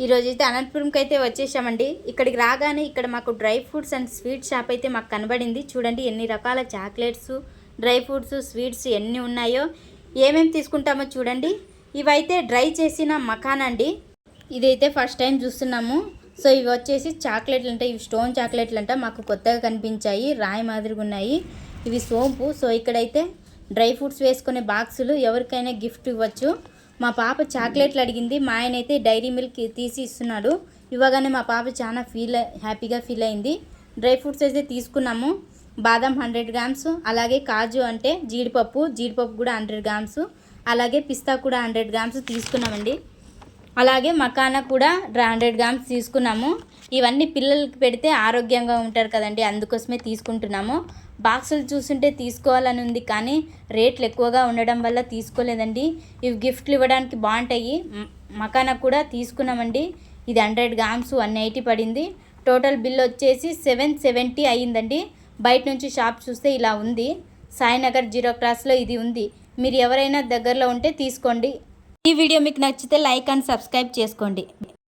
ఈరోజు అయితే అనంతపురంకి అయితే వచ్చేసామండి. ఇక్కడికి రాగానే ఇక్కడ మాకు dry fruits and sweet shop అయితే మాకు కనబడింది. చూడండి ఎన్ని రకాల చాక్లెట్స్, డ్రై ఫ్రూట్స్, స్వీట్స్ ఎన్ని ఉన్నాయో. ఏమేమి తీసుకుంటామో చూడండి. ఇవైతే డ్రై చేసిన మకాన్ అండి. ఇదైతే ఫస్ట్ టైం చూస్తున్నాము. సో ఇవి వచ్చేసి చాక్లెట్లు అంట. ఇవి స్టోన్ చాక్లెట్లు అంట. మాకు కొత్తగా కనిపించాయి, రాయి మాదిరిగా ఉన్నాయి. ఇవి సోంపు. సో ఇక్కడైతే డ్రై ఫ్రూట్స్ వేసుకునే బాక్సులు, ఎవరికైనా గిఫ్ట్ ఇవ్వచ్చు. మా పాప చాక్లెట్లు అడిగింది. మా ఆయన అయితే డైరీ మిల్క్ తీసి ఇస్తున్నాడు. ఇవ్వగానే మా పాప చాలా హ్యాపీగా ఫీల్ అయింది. డ్రై ఫ్రూట్స్ అయితే తీసుకున్నాము. బాదం 100 గ్రామ్స్, అలాగే కాజు అంటే జీడిపప్పు కూడా 100 గ్రామ్స్, అలాగే పిస్తా కూడా 100 గ్రామ్స్ తీసుకున్నామండి. అలాగే మకానా కూడా 100 గ్రామ్స్ తీసుకున్నాము. ఇవన్నీ పిల్లలకి పెడితే ఆరోగ్యంగా ఉంటారు కదండి, అందుకోసమే తీసుకుంటున్నాము. బాక్సులు చూస్తుంటే తీసుకోవాలని ఉంది, కానీ రేట్లు ఎక్కువగా ఉండడం వల్ల తీసుకోలేదండి. ఇవి గిఫ్ట్లు ఇవ్వడానికి బాగుంటాయి. మకానా కూడా తీసుకున్నామండి. ఇది 100 గ్రామ్స్ 180 పడింది. టోటల్ బిల్ వచ్చేసి 770 అయ్యిందండి. బయట నుంచి షాప్ చూస్తే ఇలా ఉంది. సాయినగర్ 0 క్రాస్లో ఇది ఉంది. మీరు ఎవరైనా దగ్గరలో ఉంటే తీసుకోండి. ఈ వీడియో మీకు నచ్చితే లైక్ అండ్ సబ్స్క్రైబ్ చేసుకోండి.